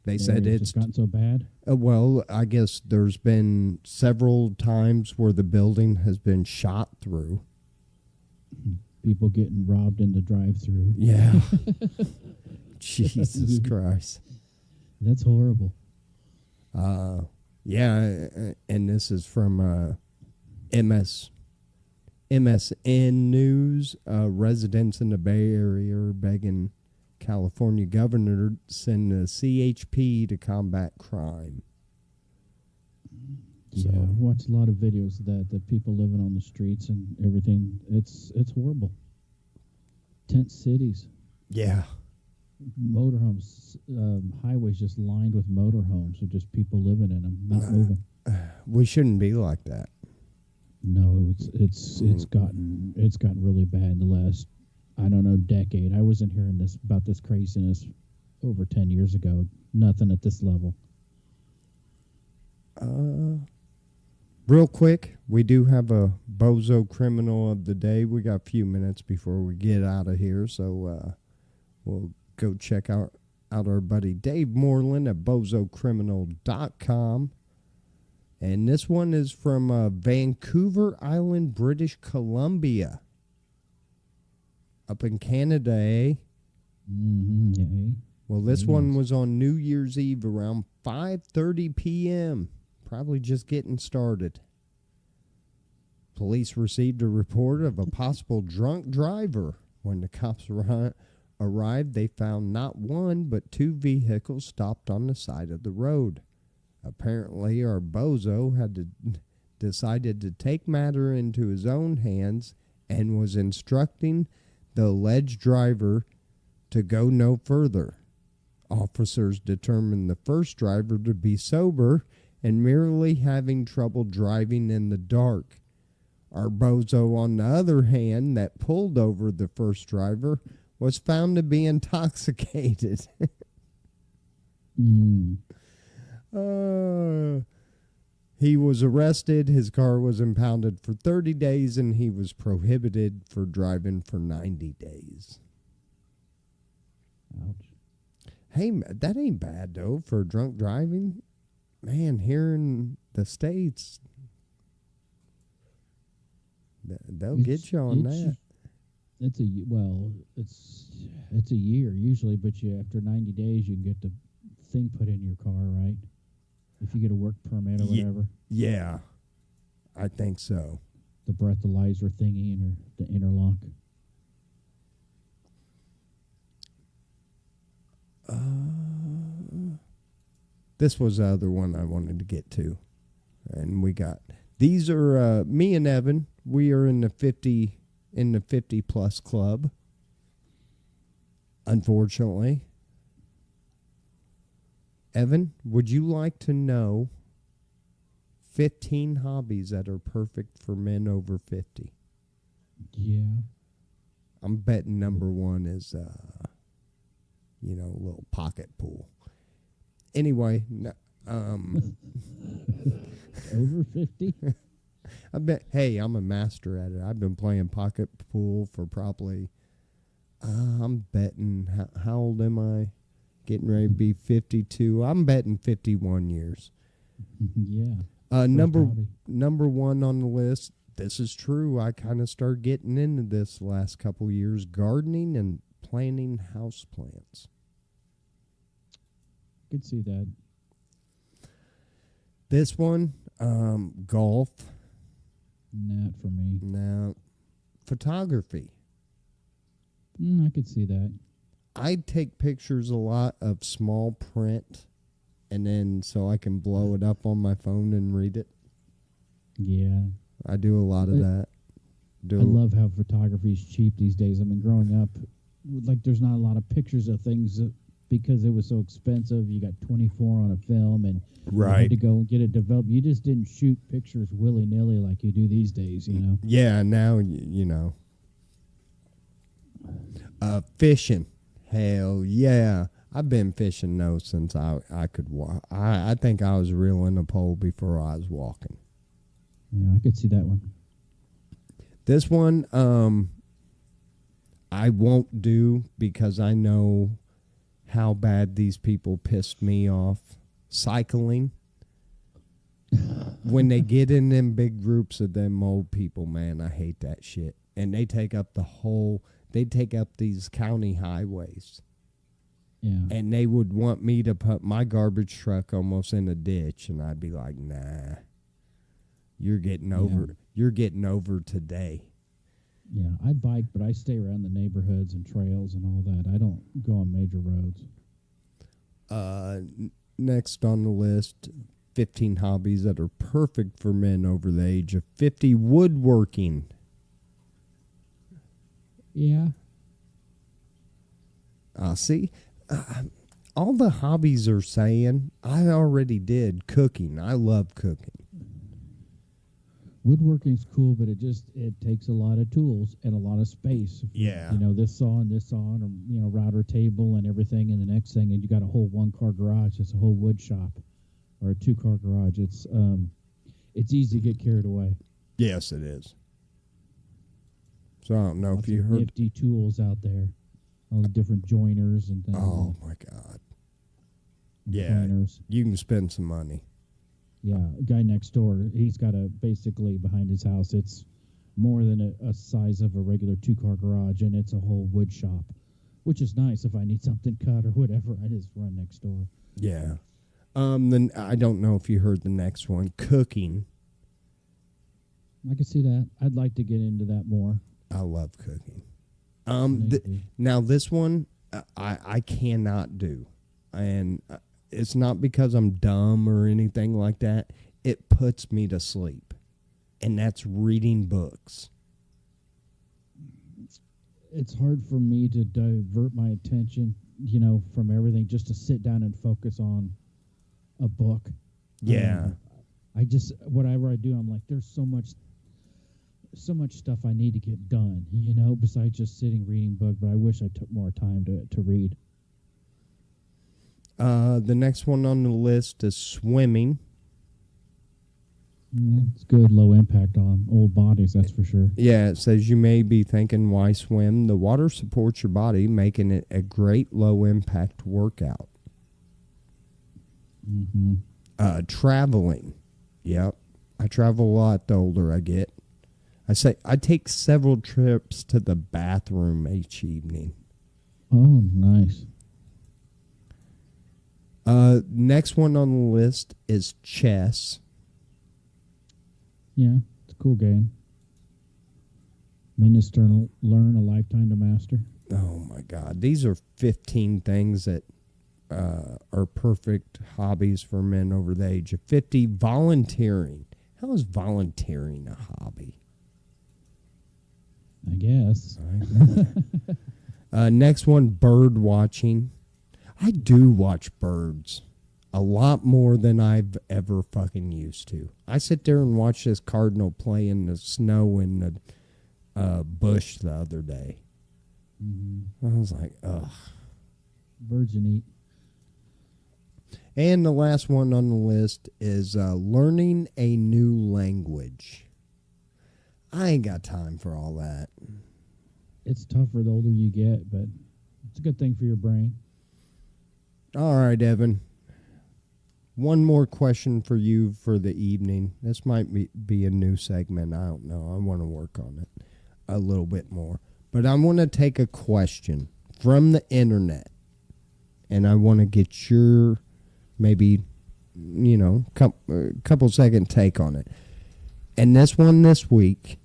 They said it's gotten so bad. Well, I guess there's been several times where the building has been shot through. People getting robbed in the drive-through. Yeah. Jesus Christ. That's horrible. Yeah, and this is from MSN News. Residents in the Bay Area are begging California governor to send the CHP to combat crime. Yeah, I watched a lot of videos of that, the people living on the streets and everything. It's horrible. Tent cities. Yeah. Motorhomes, highways just lined with motorhomes with just people living in them, not moving. We shouldn't be like that. No, it's gotten really bad in the last, I don't know, decade. I wasn't hearing about this craziness over 10 years ago. Nothing at this level. Real quick, we do have a bozo criminal of the day. We got a few minutes before we get out of here, so we'll go check out our buddy Dave Moreland at bozocriminal.com. And this one is from Vancouver Island, British Columbia. Up in Canada, eh? Mm-hmm, yeah. Well, this one was on New Year's Eve around 5:30 p.m. Probably just getting started. Police received a report of a possible drunk driver. When the cops arrived, they found not one but two vehicles stopped on the side of the road. Apparently, our bozo had decided to take matter into his own hands and was instructing the alleged driver to go no further. Officers determined the first driver to be sober and merely having trouble driving in the dark. Our bozo, on the other hand, that pulled over the first driver, was found to be intoxicated. He was arrested, his car was impounded for 30 days, and he was prohibited for driving for 90 days. Ouch. Hey, that ain't bad, though, for drunk driving. Man, here in the States, they'll get you on that. It's a year usually, but after 90 days you can get the thing put in your car, right? If you get a work permit or whatever. Yeah, I think so. The breathalyzer thingy or the interlock. This was the other one I wanted to get to. And we got, these are me and Evan. We are in the 50 plus club. Unfortunately. Evan, would you like to know 15 hobbies that are perfect for men over 50. Yeah. I'm betting number one is, a little pocket pool. Anyway, Over 50? I bet. Hey, I'm a master at it. I've been playing pocket pool for probably. I'm betting. How old am I? Getting ready to be 52. I'm betting 51 years. Yeah. Number hobby. number one on the list. This is true. I kind of started getting into this last couple years. Gardening and planting house plants. Could see that. This one, golf. Not for me. Now, photography. I could see that. I take pictures a lot of small print, and then so I can blow it up on my phone and read it. Yeah. I do a lot of that. I love how photography is cheap these days. I mean, growing up, like, there's not a lot of pictures of things because it was so expensive. You got 24 on a film, and you had to go and get it developed. You just didn't shoot pictures willy-nilly like you do these days, you know? Yeah, now, fishing. Hell yeah. I've been fishing now since I could walk. I think I was reeling a pole before I was walking. Yeah, I could see that one. This one, I won't do because I know how bad these people pissed me off. Cycling. When they get in them big groups of them old people, man, I hate that shit. And they take up these county highways. Yeah. And they would want me to put my garbage truck almost in a ditch, and I'd be like, nah. You're getting over today. Yeah, I bike, but I stay around the neighborhoods and trails and all that. I don't go on major roads. Next on the list, 15 hobbies that are perfect for men over the age of 50. Woodworking. Yeah. See, all the hobbies are saying, I already did. Cooking. I love cooking. Woodworking's cool, but it takes a lot of tools and a lot of space. Yeah. This saw and router table and everything, and the next thing, and you got a whole 1-car garage. It's a whole wood shop, or a 2-car garage. It's easy to get carried away. Yes, it is. So I don't know Lots if you of heard. nifty tools out there, all the different joiners and things. Oh my God. Yeah, Joiners. you can spend some money. Yeah, a guy next door, he's got basically behind his house, it's more than a size of a regular 2-car garage, and it's a whole wood shop, which is nice. If I need something cut or whatever, I just run next door. Yeah. Then I don't know if you heard the next one, cooking. I can see that. I'd like to get into that more. I love cooking. Now this one I cannot do, and it's not because I'm dumb or anything like that. It puts me to sleep, and that's reading books. It's hard for me to divert my attention, from everything, just to sit down and focus on a book. Yeah. Whatever I do, I'm like, there's so much stuff I need to get done, besides just sitting reading book. But I wish I took more time to read. The next one on the list is swimming. It's good, low impact on old bodies, that's for sure. Yeah, it says you may be thinking, why swim? The water supports your body, making it a great low impact workout. Mm-hmm. Traveling. Yep. I travel a lot the older I get. I take several trips to the bathroom each evening. Oh, nice. Next one on the list is chess. Yeah, it's a cool game. Minutes to learn, a lifetime to master. Oh my God. These are 15 things that are perfect hobbies for men over the age of 50. Volunteering. How is volunteering a hobby? I guess. Next one, bird watching. I do watch birds. a lot more than I've ever fucking used to. I sit there and watch this cardinal play in the snow in the bush the other day. Mm-hmm. I was like, ugh. Virgin eat. And the last one on the list is learning a new language. I ain't got time for all that. It's tougher the older you get, but it's a good thing for your brain. All right, Evan. One more question for you for the evening. This might be a new segment. I don't know. I want to work on it a little bit more. But I want to take a question from the internet, and I want to get your maybe, couple second take on it. And this one this week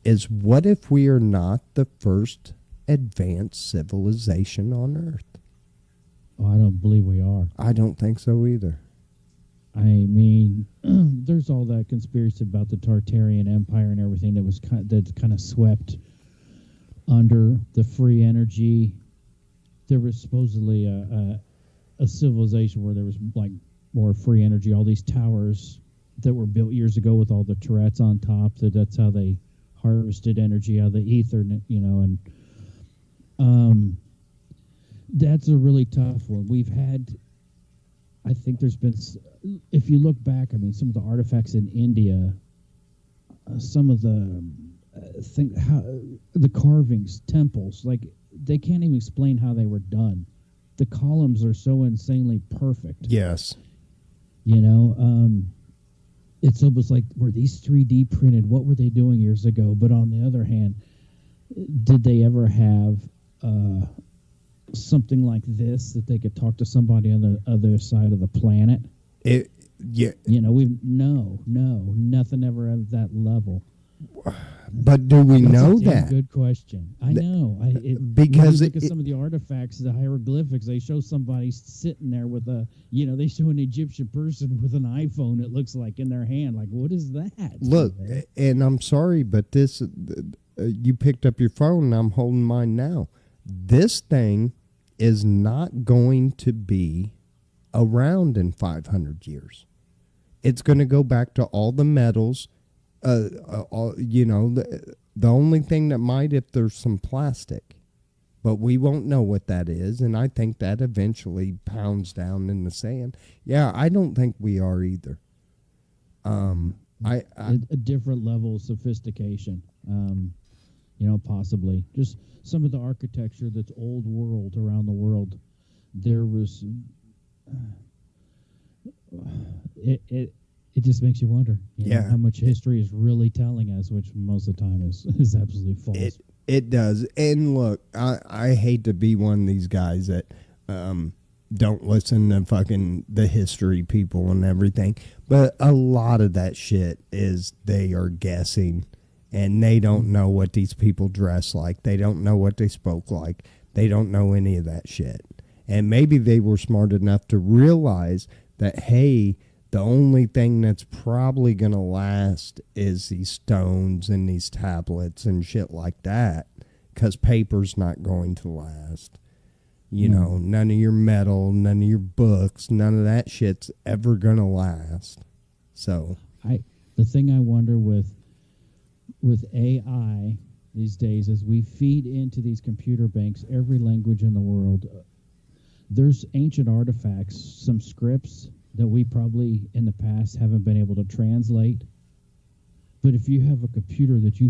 is, what if we are not the first advanced civilization on Earth? Oh, I don't believe we are. I don't think so either. I mean, there's all that conspiracy about the Tartarian Empire and everything that's kind of swept under the free energy. There was supposedly a civilization where there was like more free energy. All these towers that were built years ago with all the turrets on top. That's how they harvested energy out of the ether, and that's a really tough one. I think there's been, if you look back, I mean, some of the artifacts in India, some of the the carvings, temples, like they can't even explain how they were done. The columns are so insanely perfect. Yes. It's almost like, were these 3D printed? What were they doing years ago? But on the other hand, did they ever have something like this that they could talk to somebody on the other side of the planet? Yeah. Nothing ever at that level. But do we know that? Good question. I know. Because when you look at some of the artifacts, the hieroglyphics, they show somebody sitting there with they show an Egyptian person with an iPhone, it looks like, in their hand. Like, what is that? Look, and I'm sorry, but this, you picked up your phone and I'm holding mine now. This thing is not going to be around in 500 years. It's going to go back to all the metals. The only thing that might, if there's some plastic, but we won't know what that is, and I think that eventually pounds down in the sand. Yeah, I don't think we are either. A different level of sophistication, possibly. Just some of the architecture that's old world around the world. There was it just makes you wonder, how much history is really telling us, which most of the time is absolutely false. It does. And look, I hate to be one of these guys that don't listen to fucking the history people and everything, but a lot of that shit is they are guessing, and they don't know what these people dress like. They don't know what they spoke like. They don't know any of that shit. And maybe they were smart enough to realize that, hey, the only thing that's probably going to last is these stones and these tablets and shit like that, because paper's not going to last. None of your metal, none of your books, none of that shit's ever going to last. So the thing I wonder with AI these days is we feed into these computer banks every language in the world. There's ancient artifacts, some scripts that we probably in the past haven't been able to translate. But if you have a computer that you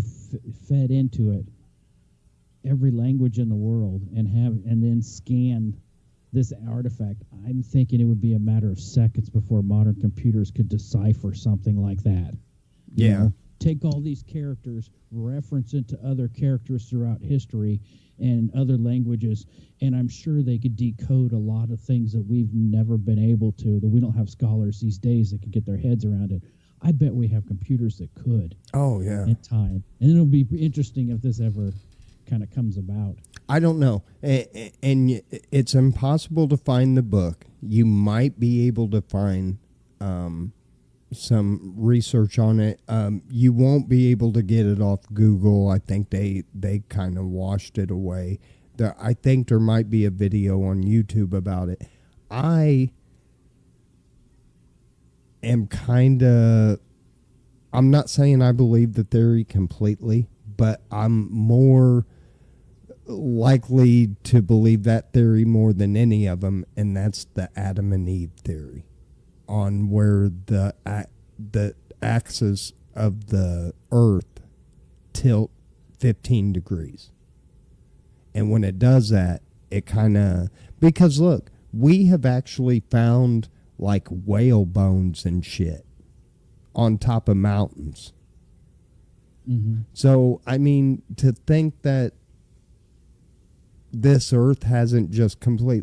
fed into it every language in the world and then scan this artifact, I'm thinking it would be a matter of seconds before modern computers could decipher something like that. Yeah. Take all these characters, reference into other characters throughout history and other languages, and I'm sure they could decode a lot of things that we've never been able to, that we don't have scholars these days that could get their heads around it. I bet we have computers that could. Oh, yeah. In time. And it'll be interesting if this ever kind of comes about. I don't know. And it's impossible to find the book. You might be able to find some research on it. You won't be able to get it off Google. I think they kind of washed it away. I think there might be a video on YouTube about it. I am kind of, I'm not saying I believe the theory completely, but I'm more likely to believe that theory more than any of them, and that's the Adam and Eve theory, on where the axis of the earth tilt 15 degrees. And when it does that, it kind of, because look, we have actually found like whale bones and shit on top of mountains. Mm-hmm. So, I mean, to think that this earth hasn't just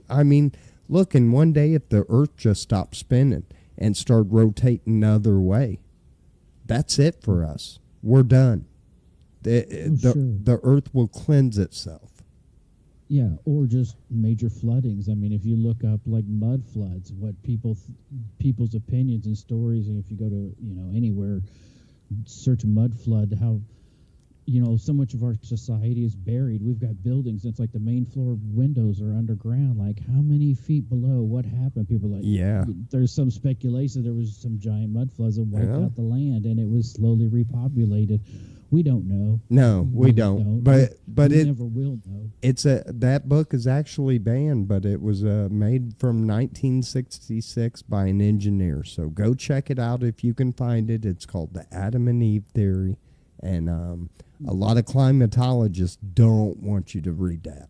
I mean, look, in one day, if the earth just stopped spinning and started rotating the other way, that's it for us. We're done. The earth will cleanse itself. Yeah, or just major floodings. I mean, if you look up like mud floods, what people's opinions and stories, and if you go to anywhere, search mud flood, how so much of our society is buried. We've got buildings. It's like the main floor windows are underground. Like, how many feet below? What happened? People are like, yeah. There's some speculation there was some giant mud floods that wiped out the land, and it was slowly repopulated. We don't know. No, we don't. But we it never will know. That book is actually banned, but it was made from 1966 by an engineer. So go check it out if you can find it. It's called the Adam and Eve theory, and a lot of climatologists don't want you to read that,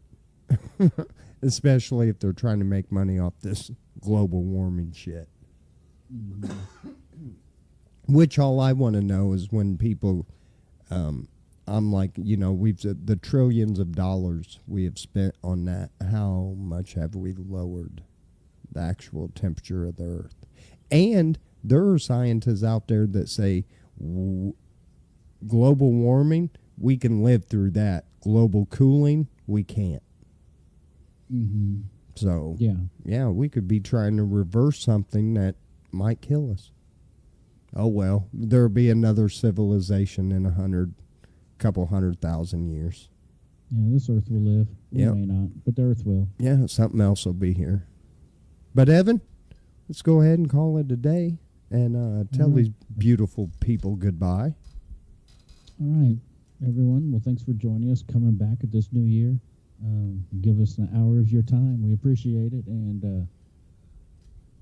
especially if they're trying to make money off this global warming shit. Mm-hmm. Which all I want to know is when people, I'm like, we've the trillions of dollars we have spent on that. How much have we lowered the actual temperature of the earth? And there are scientists out there that say global warming, we can live through that. Global cooling, we can't. Mm-hmm. So, yeah, we could be trying to reverse something that might kill us. Oh, well, there'll be another civilization in couple 100,000 years. Yeah, this earth will live. We may not, but the earth will. Yeah, something else will be here. But, Evan, let's go ahead and call it a day and tell these beautiful people goodbye. All right, everyone. Well, thanks for joining us, coming back at this new year. Give us an hour of your time. We appreciate it, and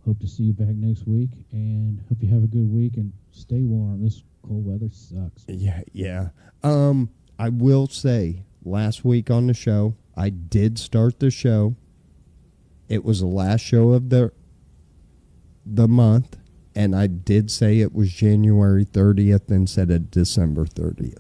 hope to see you back next week. And hope you have a good week and stay warm. This cold weather sucks. Yeah. I will say, last week on the show, I did start the show. It was the last show of the month. And I did say it was January 30th instead of December 30th.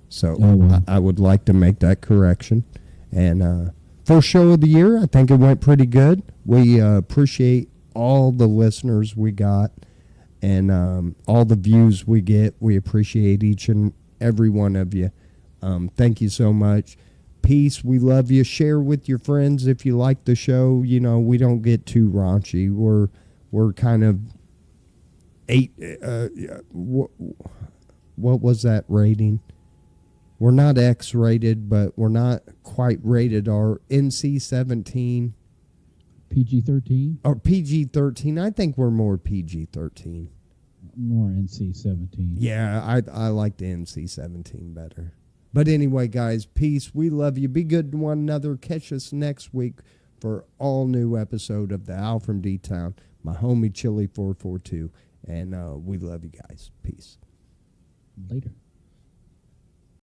So I would like to make that correction. And first show of the year, I think it went pretty good. We appreciate all the listeners we got and all the views we get. We appreciate each and every one of you. Thank you so much. Peace. We love you. Share with your friends if you like the show. We don't get too raunchy. We're kind of... what was that rating? We're not X-rated, but we're not quite rated R. NC-17. PG-13? Or PG-13. I think we're more PG-13. More NC-17. Yeah, I like the NC-17 better. But anyway, guys, peace. We love you. Be good to one another. Catch us next week for all new episode of the Al from D-Town. My homie Chili442. And we love you guys. Peace. Later.